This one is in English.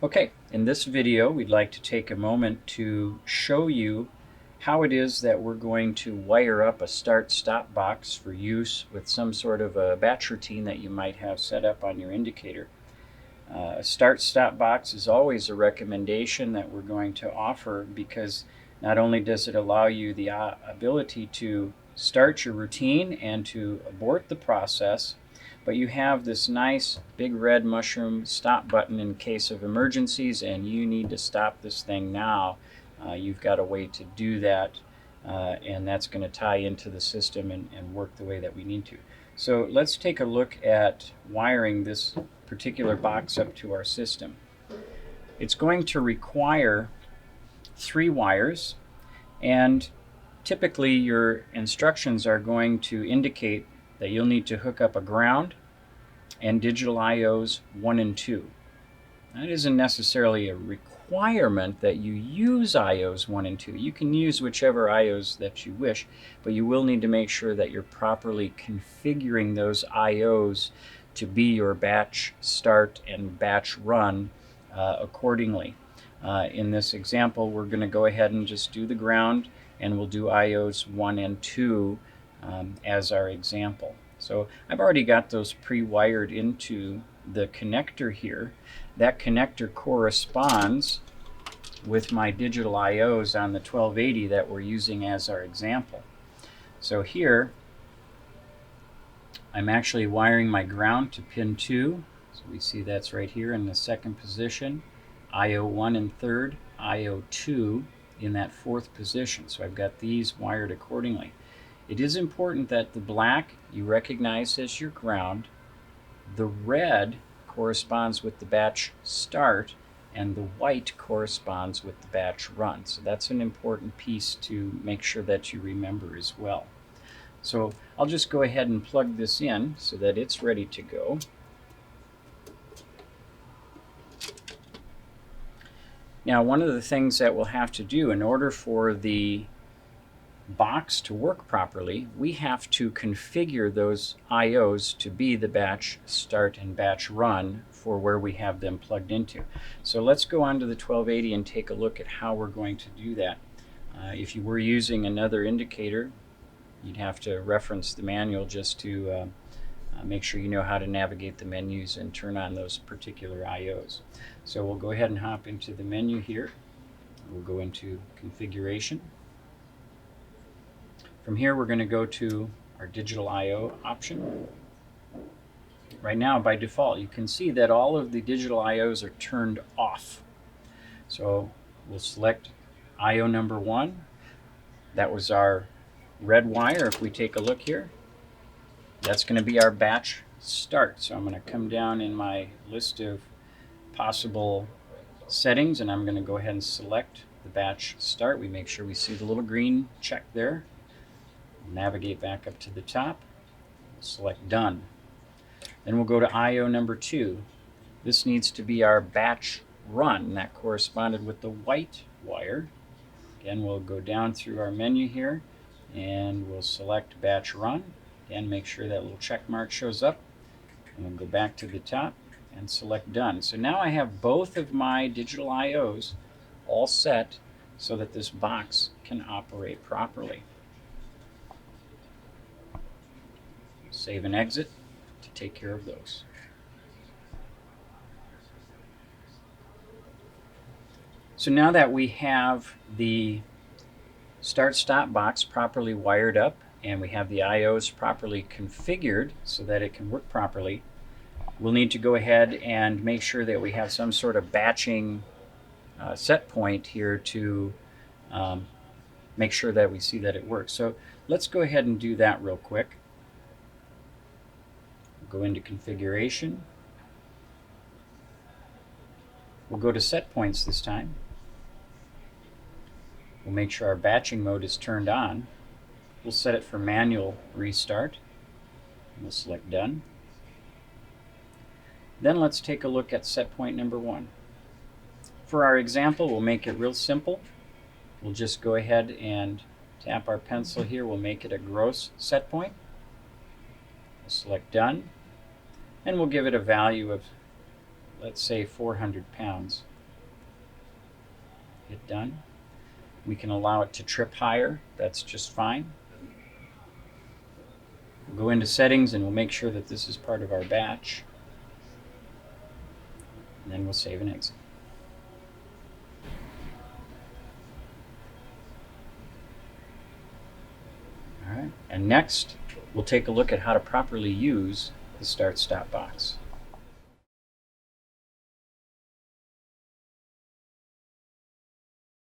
Okay, in this video we'd like to take a moment to show you how it is that we're going to wire up a start-stop box for use with some sort of a batch routine that you might have set up on your indicator. A start-stop box is always a recommendation that we're going to offer because not only does it allow you the ability to start your routine and to abort the process, but you have this nice big red mushroom stop button in case of emergencies and you need to stop this thing now. You've got a way to do that, and that's going to tie into the system and work the way that we need to. So let's take a look at wiring this particular box up to our system. It's going to require 3 wires, and typically your instructions are going to indicate that you'll need to hook up a ground and digital IOs 1 and 2. That isn't necessarily a requirement that you use IOs 1 and 2. You can use whichever IOs that you wish, but you will need to make sure that you're properly configuring those IOs to be your batch start and batch run accordingly. In this example, we're going to go ahead and just do the ground, and we'll do IOs 1 and 2 as our example. So I've already got those pre-wired into the connector here. That connector corresponds with my digital IOs on the 1280 that we're using as our example. So here I'm actually wiring my ground to pin 2. So we see that's right here in the second position, IO 1 in third, IO 2 in that fourth position. So I've got these wired accordingly. It is important that the black you recognize as your ground, the red corresponds with the batch start, and the white corresponds with the batch run. So that's an important piece to make sure that you remember as well. So I'll just go ahead and plug this in so that it's ready to go. Now, one of the things that we'll have to do in order for the box to work properly, we have to configure those IOs to be the batch start and batch run for where we have them plugged into. So let's go on to the 1280 and take a look at how we're going to do that. If you were using another indicator, you'd have to reference the manual just to make sure you know how to navigate the menus and turn on those particular IOs. So we'll go ahead and hop into the menu here. We'll go into configuration. From here we're going to go to our digital IO option. Right now by default you can see that all of the digital IOs are turned off. So we'll select IO number 1. That was our red wire. If we take a look here, that's going to be our batch start. So I'm going to come down in my list of possible settings and I'm going to go ahead and select the batch start. We make sure we see the little green check there. Navigate back up to the top, select done. Then we'll go to IO number 2. This needs to be our batch run. That corresponded with the white wire. Again, we'll go down through our menu here and we'll select batch run. Again, make sure that little check mark shows up, and we'll go back to the top and select done. So now I have both of my digital IOs all set so that this box can operate properly. Save and exit to take care of those. So now that we have the start-stop box properly wired up and we have the IOs properly configured so that it can work properly, we'll need to go ahead and make sure that we have some sort of batching set point here to make sure that we see that it works. So let's go ahead and do that real quick. Go into configuration. We'll go to set points this time. We'll make sure our batching mode is turned on. We'll set it for manual restart. We'll select done. Then let's take a look at set point number 1. For our example, we'll make it real simple. We'll just go ahead and tap our pencil here. We'll make it a gross set point. We'll select done. And we'll give it a value of, let's say, 400 pounds. Hit done. We can allow it to trip higher. That's just fine. We'll go into settings and we'll make sure that this is part of our batch. And then we'll save and exit. All right. And next, we'll take a look at how to properly use the start-stop box.